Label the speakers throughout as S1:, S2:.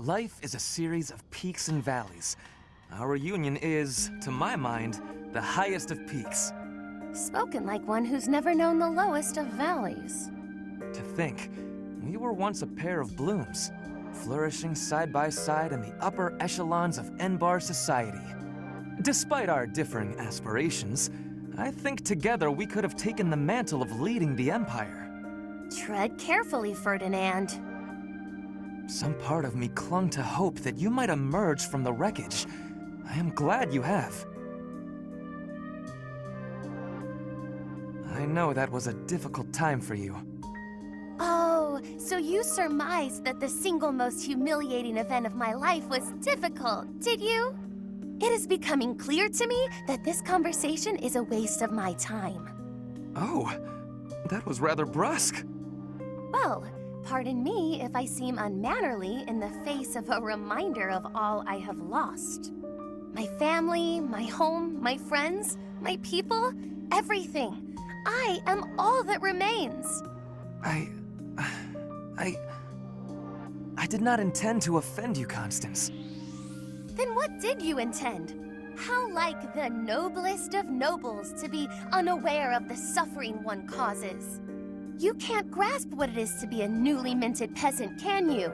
S1: Life is a series of peaks and valleys. Our union is, to my mind, the highest of peaks.
S2: Spoken like one who's never known the lowest of valleys.
S1: To think, we were once a pair of blooms, flourishing side by side in the upper echelons of Enbar society. Despite our differing aspirations, I think together we could have taken the mantle of leading the Empire.
S2: Tread carefully, Ferdinand.
S1: Some part of me clung to hope that you might emerge from the wreckage. I am glad you have. I know that was a difficult time for you.
S2: Oh, so you surmised that the single most humiliating event of my life was difficult, did you? It is becoming clear to me that this conversation is a waste of my time.
S1: Oh, that was rather brusque.
S2: Well, pardon me if I seem unmannerly in the face of a reminder of all I have lost. My family, my home, my friends, my people, everything. I am all that remains.
S1: I did not intend to offend you, Constance.
S2: Then what did you intend? How like the noblest of nobles to be unaware of the suffering one causes. You can't grasp what it is to be a newly minted peasant, can you?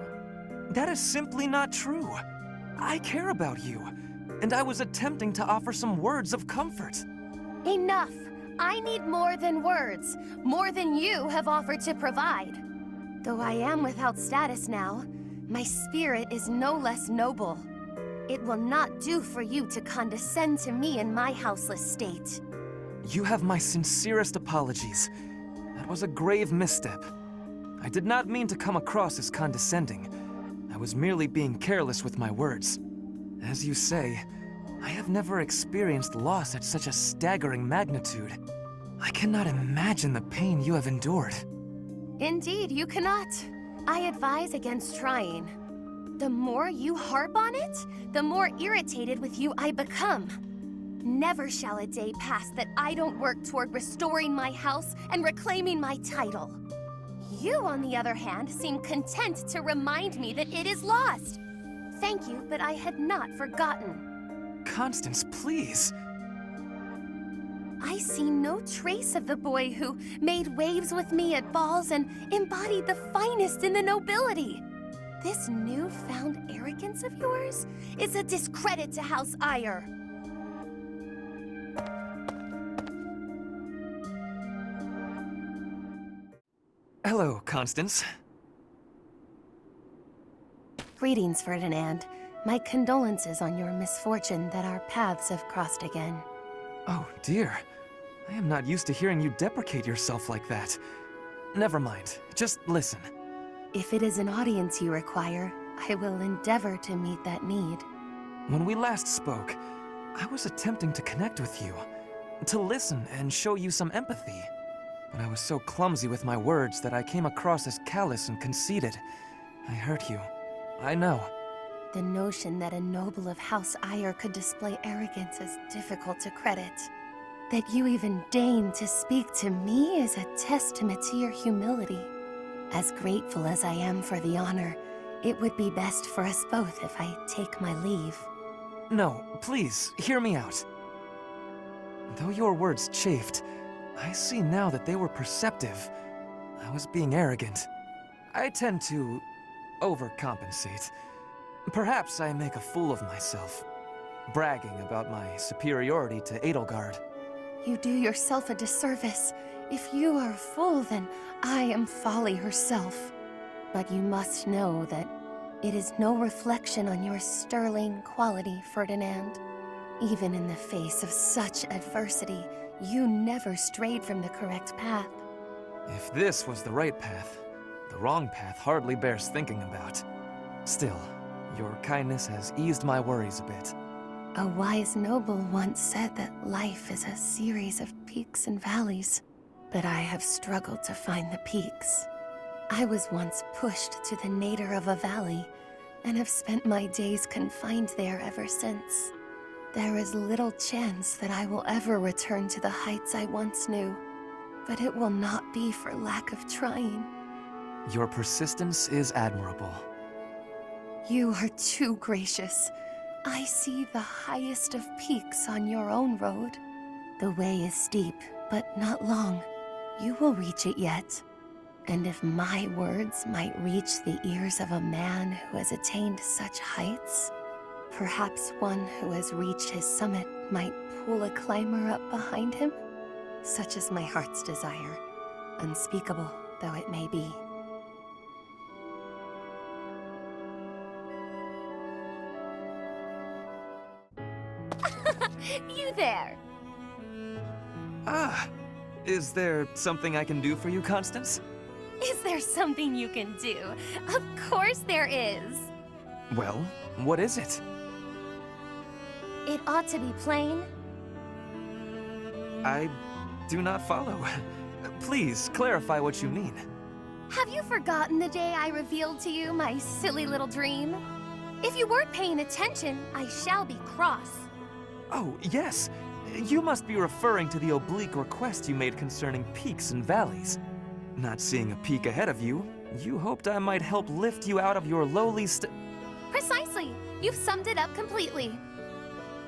S1: That is simply not true. I care about you, and I was attempting to offer some words of comfort.
S2: Enough! I need more than words, more than you have offered to provide. Though I am without status now, my spirit is no less noble. It will not do for you to condescend to me in my houseless state.
S1: You have my sincerest apologies. That was a grave misstep. I did not mean to come across as condescending. I was merely being careless with my words. As you say, I have never experienced loss at such a staggering magnitude. I cannot imagine the pain you have endured.
S2: Indeed, you cannot. I advise against trying. The more you harp on it, the more irritated with you I become. Never shall a day pass that I don't work toward restoring my house and reclaiming my title. You, on the other hand, seem content to remind me that it is lost. Thank you, but I had not forgotten.
S1: Constance, please.
S2: I see no trace of the boy who made waves with me at balls and embodied the finest in the nobility. This newfound arrogance of yours is a discredit to House Ire.
S1: Hello, Constance.
S2: Greetings, Ferdinand. My condolences on your misfortune that our paths have crossed again.
S1: Oh, dear. I am not used to hearing you deprecate yourself like that. Never mind. Just listen.
S2: If it is an audience you require, I will endeavor to meet that need.
S1: When we last spoke, I was attempting to connect with you, to listen and show you some empathy. But I was so clumsy with my words that I came across as callous and conceited. I hurt you. I know.
S2: The notion that a noble of House Ire could display arrogance is difficult to credit. That you even deign to speak to me is a testament to your humility. As grateful as I am for the honor, it would be best for us both if I take my leave.
S1: No, please, hear me out. Though your words chafed, I see now that they were perceptive. I was being arrogant. I tend to overcompensate. Perhaps I make a fool of myself, bragging about my superiority to Edelgard.
S2: You do yourself a disservice. If you are a fool, then I am folly herself. But you must know that it is no reflection on your sterling quality, Ferdinand. Even in the face of such adversity, you never strayed from the correct path.
S1: If this was the right path, the wrong path hardly bears thinking about. Still, your kindness has eased my worries a bit.
S2: A wise noble once said that life is a series of peaks and valleys, but I have struggled to find the peaks. I was once pushed to the nadir of a valley, and have spent my days confined there ever since. There is little chance that I will ever return to the heights I once knew, but it will not be for lack of trying.
S1: Your persistence is admirable.
S2: You are too gracious. I see the highest of peaks on your own road. The way is steep, but not long. You will reach it yet. And if my words might reach the ears of a man who has attained such heights, perhaps one who has reached his summit might pull a climber up behind him? Such is my heart's desire, unspeakable though it may be. You there!
S1: Ah, is there something I can do for you, Constance?
S2: Is there something you can do? Of course there is!
S1: Well, what is it?
S2: It ought to be plain.
S1: I do not follow. Please, clarify what you mean.
S2: Have you forgotten the day I revealed to you my silly little dream? If you weren't paying attention, I shall be cross.
S1: Oh, yes. You must be referring to the oblique request you made concerning peaks and valleys. Not seeing a peak ahead of you, you hoped I might help lift you out of your lowly
S2: Precisely! You've summed it up completely.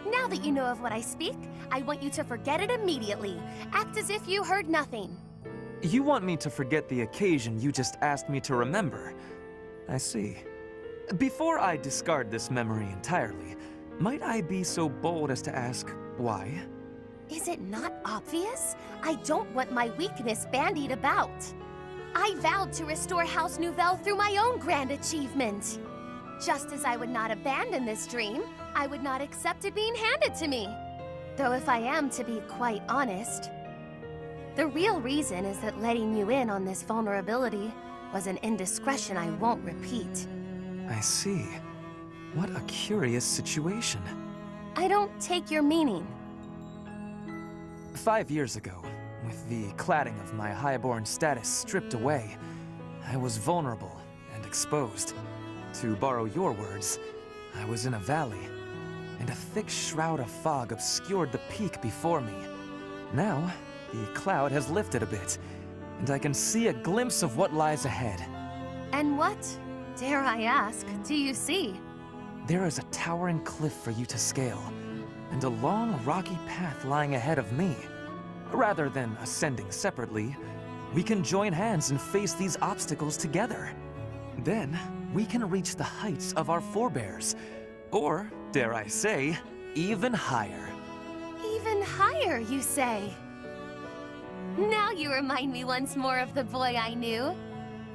S2: Now that you know of what I speak, I want you to forget it immediately. Act as if you heard nothing.
S1: You want me to forget the occasion you just asked me to remember. I see. Before I discard this memory entirely, might I be so bold as to ask why?
S2: Is it not obvious? I don't want my weakness bandied about. I vowed to restore House Nouvelle through my own grand achievement. Just as I would not abandon this dream, I would not accept it being handed to me. Though if I am to be quite honest, the real reason is that letting you in on this vulnerability was an indiscretion I won't repeat.
S1: I see. What a curious situation.
S2: I don't take your meaning.
S1: 5 years ago, with the cladding of my highborn status stripped away, I was vulnerable and exposed. To borrow your words, I was in a valley, and a thick shroud of fog obscured the peak before me. Now, the cloud has lifted a bit, and I can see a glimpse of what lies ahead.
S2: And what, dare I ask, do you see?
S1: There is a towering cliff for you to scale, and a long, rocky path lying ahead of me. Rather than ascending separately, we can join hands and face these obstacles together. Then, we can reach the heights of our forebears, or, dare I say, even higher.
S2: Even higher, you say? Now you remind me once more of the boy I knew.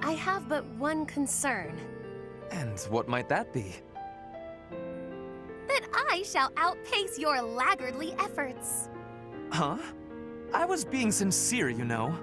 S2: I have but one concern.
S1: And what might that be?
S2: That I shall outpace your laggardly efforts.
S1: Huh? I was being sincere, you know.